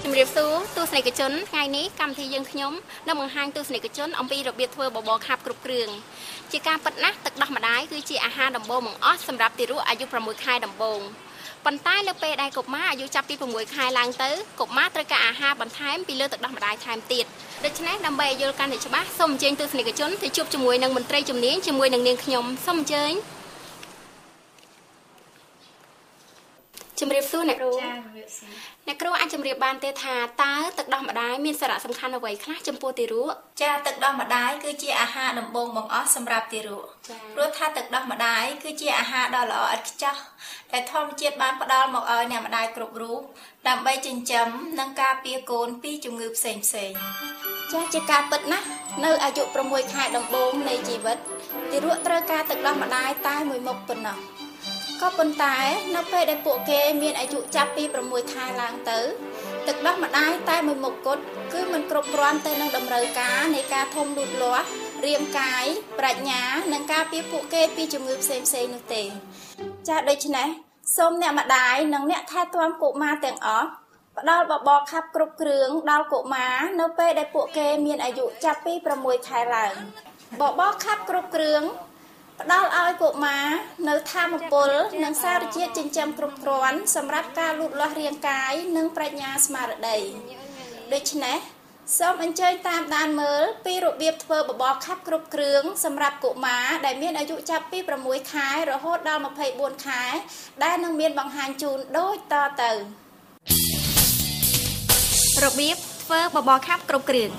ជំរាបសួរទស្សនិកជនថ្ងៃនេះកម្មវិធីយើងខ្ញុំនឹងបង្ហាញទស្សនិកជនអំពីរបៀបធ្វើបបរខាប់គ្រប់គ្រឿងជាការពិតណាស់ទឹកដោះម្ដាយគឺជាអាហារដំបូងបង្អស់សម្រាប់ទារកអាយុ6ខែដំបូងប៉ុន្តែនៅពេលដែលកុមារអាយុចាប់ពី6ខែឡើងទៅកុមារត្រូវការអាហារបន្ថែមពីលើទឹកដោះម្ដាយថែមទៀតដូច្នេះដើម្បីឲ្យយល់កាន់តែច្បាស់សូមអញ្ជើញទស្សនិកជនទៅជួបជាមួយនឹងមន្ត្រីជំនាញជាមួយនឹងនាងខ្ញុំសូមអញ្ជើញជំរាបសួរអ្នកគ្រូចា៎ជំរាបសួរអ្នកគ្រូអាចជម្រាបបានទេថាតើទឹកដោះម្ដាយមានសារៈសំខាន់អ្វីខ្លះចំពោះទារកចាទឹកដោះម្ដាយគឺជាអាហារដំបូងបង្អស់សម្រាប់ទារកព្រោះថាទឹកដោះម្ដាយគឺជាអាហារដ៏ល្អឥតខ្ចោះដែលធម្មជាតិបានផ្ដល់មកឲ្យអ្នកម្ដាយគ្រប់រូបដើម្បីចិញ្ចឹមនិងការពារកូនពីជំងឺផ្សេងចាជាការពិតណាស់នៅអាយុ6ខែដំបូងនៃជីវិតទារកត្រូវការទឹកដោះម្ដាយតែមួយមុខប៉ុណ្ណោះក៏ប៉ុន្តែនៅពេលដែលពួកគេមានអាយុចាប់ពី6ខែឡើងទៅទឹកដោះម្ដាយតែមួយមុខគត់គឺមិនគ្រប់គ្រាន់ទៅនឹងតម្រូវការនៃការធំលូតលាស់រាងកាយប្រាជ្ញានិងការពារពួកគេពីជំងឺផ្សេងៗនោះទេចាដូច្នេះសូមអ្នកម្ដាយនិងអ្នកថែទាំកុមារទាំងអស់ផ្ដល់បបរខាប់គ្រប់គ្រឿងដល់កុមារនៅពេលដែលពួកគេមានអាយុចាប់ពី6ខែឡើងបបរខាប់គ្រប់គ្រឿងផ្ដល់ឲ្យកុមារនៅថាមពលនិងសារជាតិចិញ្ចឹមគ្រប់គ្រាន់សម្រាប់ការលូតលាស់រាងកាយនិងប្រាជ្ញាស្មារតីដូច្នេះសូមអញ្ជើញតាមដានមើលពីរបៀបធ្វើបបរខាប់គ្រប់គ្រឿងសម្រាប់កុមារដែលមានអាយុចាប់ពី6ខែរហូតដល់24ខែដែលនឹងមានបង្ហាញជូនដូចតទៅរបៀបធ្វើបបរខាប់គ្រប់គ្រឿង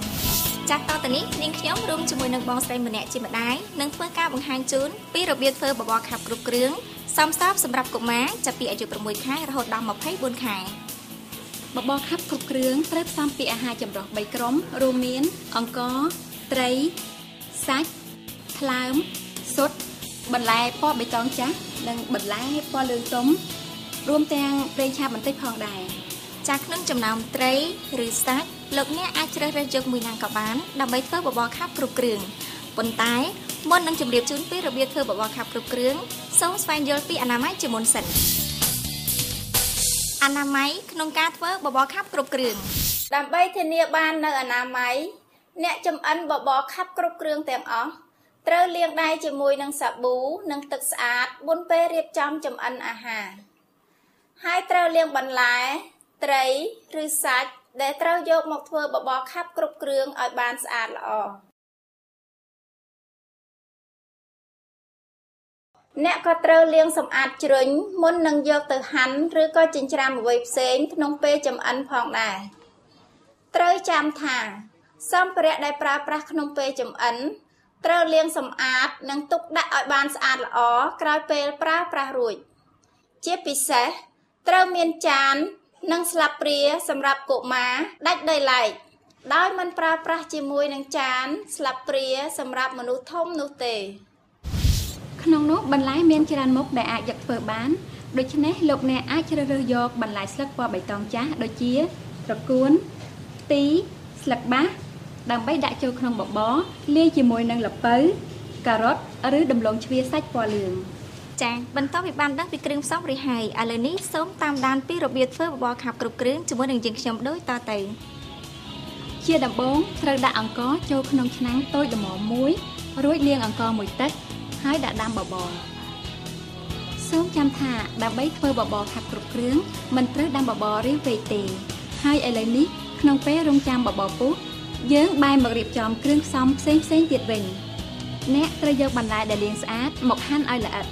ចាស់តទៅនេះនាងខ្ញុំរួមជាមួយនឹងបងស្រីម្នាក់ជាម្ដាយនឹងធ្វើការបង្ហាញជូនពីរបៀបធ្វើបបរខាប់គ្រប់គ្រឿងសមស្របសម្រាប់កុមារចាប់ពីអាយុ6ខែរហូតដល់24ខែបបរខាប់គ្រប់គ្រឿងត្រូវផ្សំពីអាហារចម្រុះ3ក្រុមរួមមានអង្ករត្រីសាច់ថ្លើមស៊ុតបន្លែពណ៌បៃតងចាស់និងបន្លែពណ៌លឿងទុំរួមទាំងប្រេងឆាបន្តិចផងដែរចាស់ក្នុងចំណោមត្រីឬសាច់លោកអ្នកអាចជ្រើសរើសយកមួយណាក៏បានដើម្បីធ្វើបបរខាប់គ្រប់គ្រឿងប៉ុន្តែមុននឹងជម្រាបជូនពីរបៀបធ្វើបបរខាប់គ្រប់គ្រឿងសូមស្វែងយល់ពីអនាម័យជាមុនសិនអនាម័យក្នុងការធ្វើបបរខាប់គ្រប់គ្រឿងដើម្បីធានាបាននៅអនាម័យអ្នកចម្អិនបបរខាប់គ្រប់គ្រឿងទាំងអស់ត្រូវលាងដៃជាមួយនឹងសាប៊ូនិងទឹកស្អាតមុនពេលរៀបចំចម្អិនអាហារហើយត្រូវលាងបន្លែត្រីឬសាច់ដែលត្រូវយកមកធ្វើបបរខាប់គ្រប់គ្រឿងឲ្យបានស្អាតល្អអ្នកក៏ត្រូវលាងសម្អាតជ្រុញមុននឹងយកទៅហាន់ឬក៏ចិញ្ច្រាំអ្វីផ្សេងក្នុងពេលចម្អិនផងដែរត្រូវចាំថាសម្ភារៈដែលប្រើប្រាស់ក្នុងពេលចម្អិនត្រូវលាងសម្អាតនិងទុកដាក់ឲ្យបានស្អាតល្អក្រោយពេលប្រើប្រាស់រួចជាពិសេសត្រូវមានចាននិងស្លាបព្រាសម្រាប់កុមារដាច់ដោយឡែកដោយមិនប្រើប្រាស់ជាមួយនឹងចានស្លាបព្រាសម្រាប់មនុស្សធំនោះទេក្នុងនោះបន្លែមានច្រើនមុខដែលអាចយកធ្វើបានដូច្នេះលោកអ្នកអាចជ្រើសរើសយកបន្លែស្លឹកពណ៌បៃតងចាស់ដូចជាត្រកួនទីស្លឹកបាសដើម្បីដាក់ចូលក្នុងបបរលាយជាមួយនឹងល្ពៅការ៉ុតឬដំឡូងជ្វាសាច់ពណ៌លឿងចា៎បន្តពីបានដឹងពីគ្រឿងផ្សំរួចហើយឥឡូវនេះសូមតាមដានពីរបៀបធ្វើបបរខាប់គ្រប់គ្រឿងជាមួយនឹងយើងខ្ញុំដូចតទៅជាដំបូងត្រូវដាក់អង្ករចូលក្នុងឆ្នាំងតូចល្មមមួយរួចលាងអង្ករមួយទឹកហើយដាក់ដាំបបរសូមចាំថាដើម្បីធ្វើបបរខាប់គ្រប់គ្រឿងមិនត្រូវដាំបបររាវពេកទេហើយឥឡូវនេះក្នុងពេលរង់ចាំបបរពុះយើងបែរមករៀបចំគ្រឿងផ្សំផ្សេងទៀតវិញអ្នកត្រូវយកបន្លែដែលលាងស្អាតមកហាន់ឲ្យល្អិត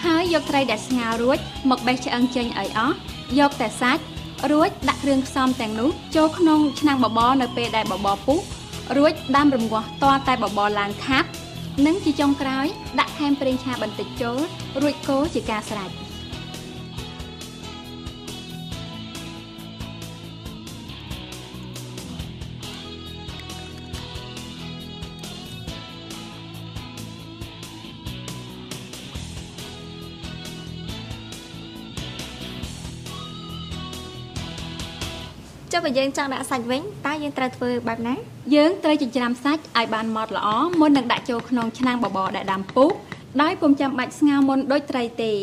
ហើយយកត្រីដែលស្ងោររួចមកបេះឆ្អឹងចេញឲ្យអស់យកតែសាច់រួចដាក់គ្រឿងផ្សំទាំងនោះចូលក្នុងឆ្នាំងបបរនៅពេលដែលបបរពុះរួចដាំរំងាស់ទាល់តែបបរឡើងខាប់និងជាចុងក្រោយដាក់ថែមប្រេងឆាបន្តិចចូលរួចកូរជាការស្រេច ចុះបើយើងចង់ដាក់សាច់វិញតើយើងត្រូវធ្វើបែបណាយើងត្រូវចិញ្ច្រាំសាច់ឲ្យបានម៉ត់ល្អមុននឹងដាក់ចូលក្នុងឆ្នាំងបបរដែលដាំពុះដោយពុំចាំបាច់ស្ងោរមុនដូចត្រីទេ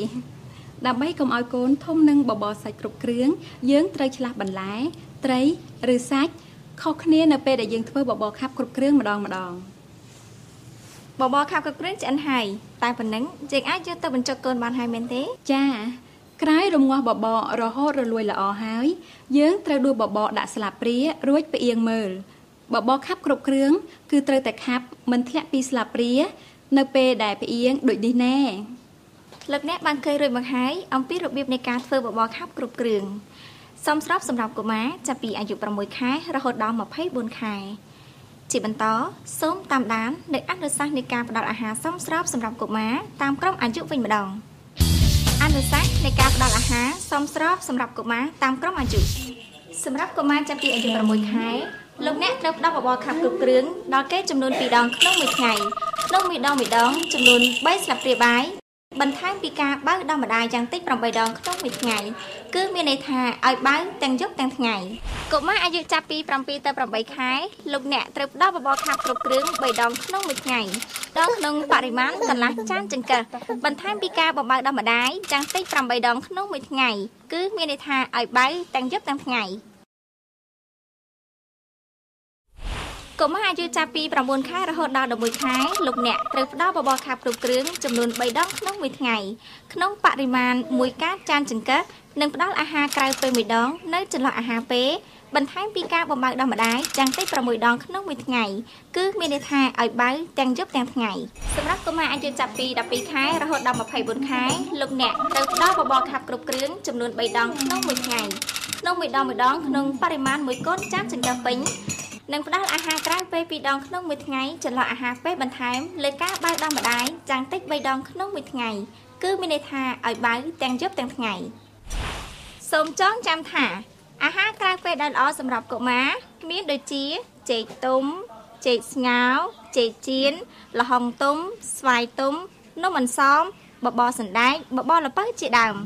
ដើម្បីកុំឲ្យកូនធំនឹងបបរសាច់គ្រប់គ្រឿងយើងត្រូវឆ្លាស់បន្លែត្រីឬសាច់ខុសគ្នានៅពេលដែលយើងធ្វើបបរខាប់គ្រប់គ្រឿងម្ដងបបរខាប់គ្រប់គ្រឿងឆ្អិនហើយតែប៉ុណ្ណឹងយើងអាចយកទៅបញ្ចុកកូនបានហើយមែនទេចាក្រោយរំងាស់បបររហូតរលួយល្អហើយយើងត្រូវដួសបបរដាក់ស្លាបព្រារួចផ្អៀងមើលបបរខាប់គ្រប់គ្រឿងគឺត្រូវតែខាប់មិនធ្លាក់ពីស្លាបព្រានៅពេលដែលផ្អៀងដូចនេះណែលោកអ្នកបានឃើញរួចមកហើយអំពីរបៀបនៃការធ្វើបបរខាប់គ្រប់គ្រឿងសមស្របសម្រាប់កុមារចាប់ពីអាយុ6ខែរហូតដល់24ខែជាបន្តសូមតាមដាននៅអនុសាសន៍នៃការផ្តល់អាហារសមស្របសម្រាប់កុមារតាមក្រុមអាយុវិញម្ដងអនុសាសន៍នៃការផ្តល់អាហារសមស្របសម្រាប់កុមារតាមក្រុមអាយុសម្រាប់កុមារចាប់ពីអាយុ6ខែលោកអ្នកត្រូវផ្តល់បបរខាប់គ្រប់គ្រឿងដល់គេចំនួន2ដងក្នុងមួយថ្ងៃក្នុងមួយដងចំនួន3ស្លាបព្រាបាយបន្ថែមពីការបើកដល់ម្ដាយយ៉ាងតិច8ដងក្នុងមួយថ្ងៃគឺមានន័យថាឲ្យបើកទាំងយប់ទាំងថ្ងៃកុមារអាយុចាប់ពី7ទៅ8ខែលោកអ្នកត្រូវផ្ដល់បបរខាប់គ្រប់គ្រឿង3ដងក្នុងមួយថ្ងៃដល់ក្នុងបរិមាណកន្លះចានចង្កឹះបន្ថែមពីការបំបើកដល់ម្ដាយយ៉ាងតិច8ដងក្នុងមួយថ្ងៃគឺមានន័យថាឲ្យបើកទាំងយប់ទាំងថ្ងៃកុមារអាយុចាប់ពី9ខែរហូតដល់11ខែលោកអ្នកត្រូវផ្ដល់បបរខាប់គ្រប់គ្រឿងចំនួន3ដងក្នុងមួយថ្ងៃក្នុងបរិមាណ1កាតចានចង្កឹះនិងផ្ដល់អាហារក្រៅពេល1ដងនៅចន្លោះអាហារពេលបន្ថែមពីការបំបើកដល់ម្ដាយយ៉ាងតិច6ដងក្នុងមួយថ្ងៃគឺមានន័យថាឲ្យបើកទាំងយប់ទាំងថ្ងៃសម្រាប់កុមារអាយុចាប់ពី12ខែរហូតដល់24ខែលោកអ្នកត្រូវផ្ដល់បបរខាប់គ្រប់គ្រឿងចំនួន3ដងក្នុងមួយថ្ងៃក្នុងមួយដងក្នុងបរិមាណ1កូនចានចង្កឹះពេញនិងផ្ដល់អាហារក្រៅពេល2ដងក្នុងមួយថ្ងៃចន្លោះអាហារពេលបន្ថែមលើការបើកដល់ម្ដាយយ៉ាងតិច3ដងក្នុងមួយថ្ងៃគឺមានន័យថាឲ្យបើកទាំងយប់ទាំងថ្ងៃសូមចងចាំថាអាហារក្រៅពេលដែលល្អសម្រាប់កុមារមានដូចជាចេកទុំចេកស្ងោរចេកចៀនល្ហុងទុំស្វាយទុំនំអន្សមបបរសណ្ដែកបបរល្ពៅជាដើម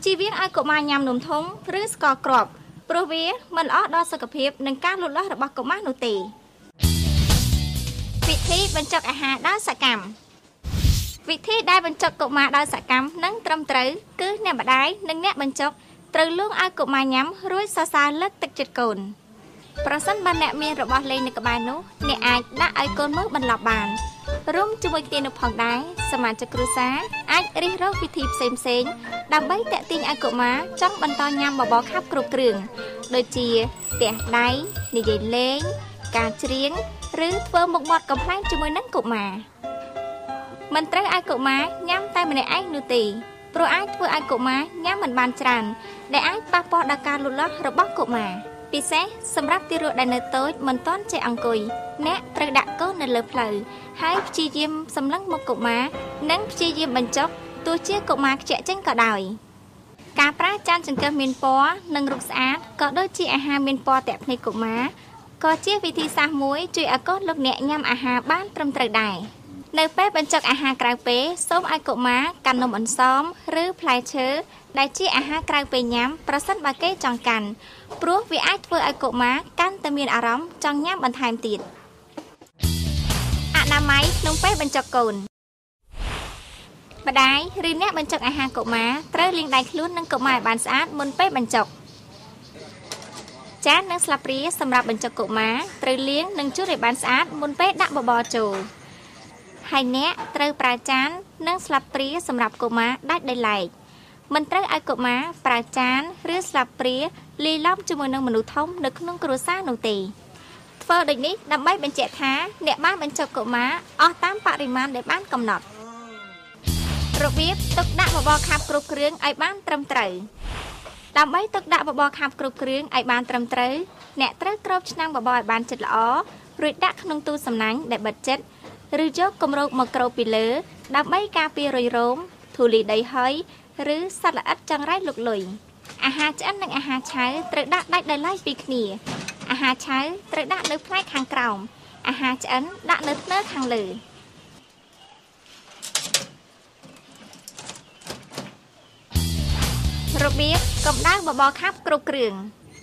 ជៀសវាងឲ្យកុមារញ៉ាំនំធំឬស្ករគ្រាប់ព្រោះវាមិនល្អដល់សុខភាពនិងការលូតលាស់របស់កុមារនោះទេវិធីបញ្ចុកអាហារដោយសកម្មវិធីដែលបញ្ចុកកុមារដោយសកម្មនិងត្រឹមត្រូវគឺអ្នកម្ដាយនិងអ្នកបញ្ចុកត្រូវលួងឲ្យកុមារញ៉ាំរួចសរសើរលើកទឹកចិត្តកូនប្រសិនបើអ្នកមានរបស់លេងនៅក្បែរនោះអ្នកអាចដាក់ឲ្យកូនមើលបន្លប់បានរួមជាមួយគ្នានោះផងដែរសមាជិកគ្រួសារអាចរិះរកវិធីផ្សេងដើម្បីតាក់ទាញឲ្យកុមារចង់បន្តញ៉ាំបបរខាប់គ្រប់គ្រឿងដូចជាទះដៃនិយាយលេងការច្រៀងឬធ្វើមុខមាត់កំប្លែងជាមួយនឹងកុមារមិនត្រូវឲ្យកុមារញ៉ាំតែម្នាក់ឯងនោះទេព្រោះអាចធ្វើឲ្យកុមារញ៉ាំមិនបានច្រើនដែលអាចប៉ះពាល់ដល់ការលូតលាស់របស់កុមារពិសេសសម្រាប់ទារកដែលនៅតូចមិនទាន់ចេះអង្គុយអ្នកត្រូវដាក់កូននៅលើផ្លូវហើយព្យាយាមសម្លឹងមុខកុមារនិងព្យាយាមបញ្ចុកទោះជាកុមារខ្ជាក់ចេញក៏ដោយការប្រើចានចង្កឹះមានពណ៌និងរូបស្អាតក៏ដូចជាអាហារមានពណ៌ទាក់ភ្នែកកុមារក៏ជាវិធីសាស្ត្រមួយជួយឲ្យកូនលោកអ្នកញ៉ាំអាហារបានត្រឹមត្រូវដែរនៅពេលបញ្ចុកអាហារក្រៅពេលសូមឲ្យកុមារកាន់នំអន្សមឬផ្លែឈើដែលជាអាហារក្រៅពេលញ៉ាំប្រសិនបើគេចង់កាន់ព្រោះវាអាចធ្វើឲ្យកុមារកាន់តែមានអារម្មណ៍ចង់ញ៉ាំបន្ថែមទៀតអនាម័យក្នុងពេលបញ្ចុកកូនម្ដាយឬអ្នកបញ្ចុកអាហារកុមារត្រូវលាងដៃខ្លួននិងកុមារឲ្យបានស្អាតមុនពេលបញ្ចុកចាននិងស្លាបព្រាសម្រាប់បញ្ចុកកុមារត្រូវលាងនិងជូតឲ្យបានស្អាតមុនពេលដាក់បបរចូលហើយអ្នកត្រូវប្រើចាននិងស្លាបព្រាសម្រាប់កុមារដាច់ដោយឡែកមិនត្រូវឲ្យកុមារប្រើចានឬស្លាបព្រាលាយឡំជាមួយនឹងមនុស្សធំនៅក្នុងគ្រួសារនោះទេធ្វើដូចនេះដើម្បីបញ្ជាក់ថាអ្នកបានបញ្ចុកកុមារអស់តាមបរិមាណដែលបានកំណត់របៀបទុកដាក់បបរខាប់គ្រប់គ្រឿងឲ្យបានត្រឹមត្រូវដើម្បីទុកដាក់បបរខាប់គ្រប់គ្រឿងឲ្យបានត្រឹមត្រូវអ្នកត្រូវគ្របឆ្នាំងបបរឲ្យបានជិតល្អរួចដាក់ក្នុងទូសំណាញ់ដែលបិទជិតឬយកគម្របមកគ្របពីលើដើម្បីការពាររុយរោមធូលីដីហុយឬសត្វល្អិតចង្រៃលុកលុយអាហារឆ្អិននិងអាហារឆៅត្រូវដាក់ដាច់ដោយឡែកពីគ្នាអាហារឆៅត្រូវដាក់នៅផ្នែកខាងក្រោមអាហារឆ្អិនដាក់នៅធ្នើខាងលើរបៀបកម្ដៅបបរខាប់គ្រប់គ្រឿង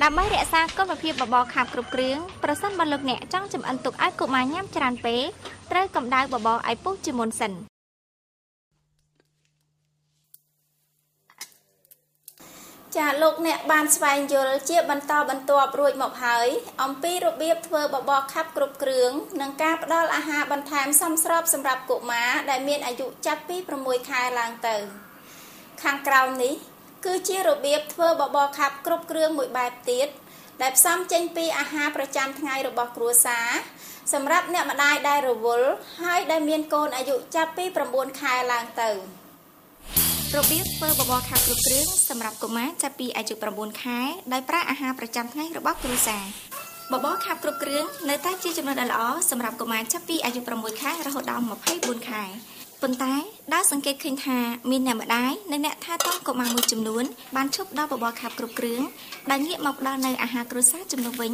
ដើម្បីរក្សាគុណភាពបបរខាប់គ្រប់គ្រឿងប្រសិនបើលោកអ្នកចង់ចម្អិនទុកឲ្យកុមារញ៉ាំច្រើនពេកត្រូវកម្ដៅបបរឲ្យពុះជាមុនសិនចាលោកអ្នកបានស្វែងយល់ជាបន្តបន្ទាប់រួចមកហើយអំពីរបៀបធ្វើបបរខាប់គ្រប់គ្រឿងនិងការផ្ដល់អាហារបន្ថែមសមស្របសម្រាប់កុមារដែលមានអាយុចាប់ពី6ខែឡើងទៅខាងក្រោមនេះគឺជារបៀបធ្វើបបរខាប់គ្រប់គ្រឿងមួយបែបទៀតដែលផ្សំចេញពីអាហារប្រចាំថ្ងៃរបស់គ្រួសារសម្រាប់អ្នកម្ដាយដែលរវល់ហើយដែលមានកូនអាយុចាប់ពី9ខែឡើងទៅរបៀបធ្វើបបរខាប់គ្រប់គ្រឿងសម្រាប់កុមារចាប់ពីអាយុ9ខែដោយប្រើអាហារប្រចាំថ្ងៃរបស់គ្រួសារបបរខាប់គ្រប់គ្រឿងនៅតែជាចំណុចដ៏ល្អសម្រាប់កុមារចាប់ពីអាយុ6ខែរហូតដល់24ខែប៉ុន្តែដែលសង្កេតឃើញថាមានអ្នកម្ដាយនិងអ្នកថែទាំកុមារមួយចំនួនបានឈប់ដល់បបរខាប់គ្រប់គ្រឿងដែលងាកមកផ្ដល់នៅអាហារគ្រួសារជំនួសវិញ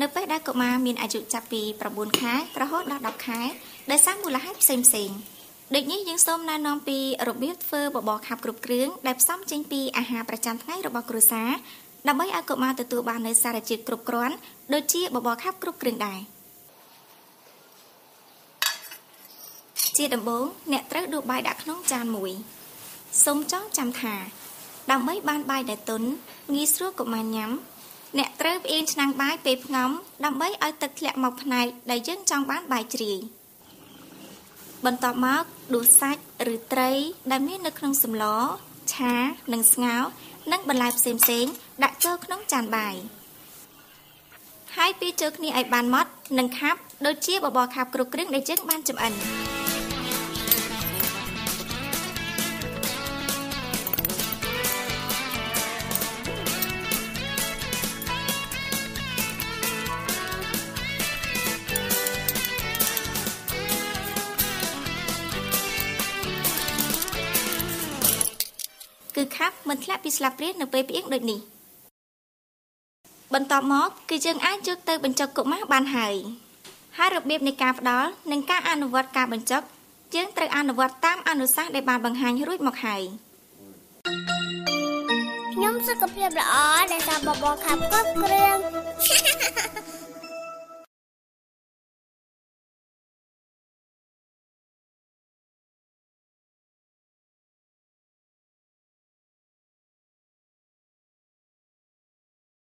នៅពេលដែលកុមារមានអាយុចាប់ពី9ខែរហូតដល់10ខែដោយសារមូលហេតុផ្សេងៗដូចនេះយើងសូមណែនាំពីរបៀបធ្វើបបរខាប់គ្រប់គ្រឿងដែលផ្សំចេញពីអាហារប្រចាំថ្ងៃរបស់គ្រួសារដើម្បីឲ្យកុមារទទួលបាននូវសារជាតិគ្រប់គ្រាន់ដូចជាបបរខាប់គ្រប់គ្រឿងដែរជាដំបូងអ្នកត្រូវដួសបាយដាក់ក្នុងចានមួយសូមចងចាំថាដើម្បីបានបាយដែលទន់ងាយស្រួលកុមារញ៉ាំអ្នកត្រូវផ្អៀងឆ្នាំងបាយពេលផ្ងំដើម្បីឲ្យទឹកធ្លាក់មកផ្នែកដែលយើងចង់បានបាយជ្រាយបន្ទាប់មកដួសសាច់ឬត្រីដែលមាននៅក្នុងសម្លឆានិងស្ងោរនិងបន្លែផ្សេងៗដាក់ចូលក្នុងចានបាយហើយពីចូលគ្នាឲ្យបានម៉ត់និងខាប់ដូចជាបបរខាប់គ្រប់គ្រឿងដែលយើងបានចម្អិនគឺខាប់មិនធ្លាក់ពីស្លាបព្រានៅពេលផ្អៀងដូចនេះបន្ទាប់មកគឺយើងអាចយកទៅបញ្ចុកកុមារបានហើយរបៀបនៃការផ្ដល់និងការអនុវត្តការបញ្ចុកយើងត្រូវអនុវត្តតាមអនុសាសន៍ដែលបានបង្ហាញរួចមកហើយខ្ញុំសុខភាពល្អដែលសាបបរខាប់គ្រប់គ្រឿង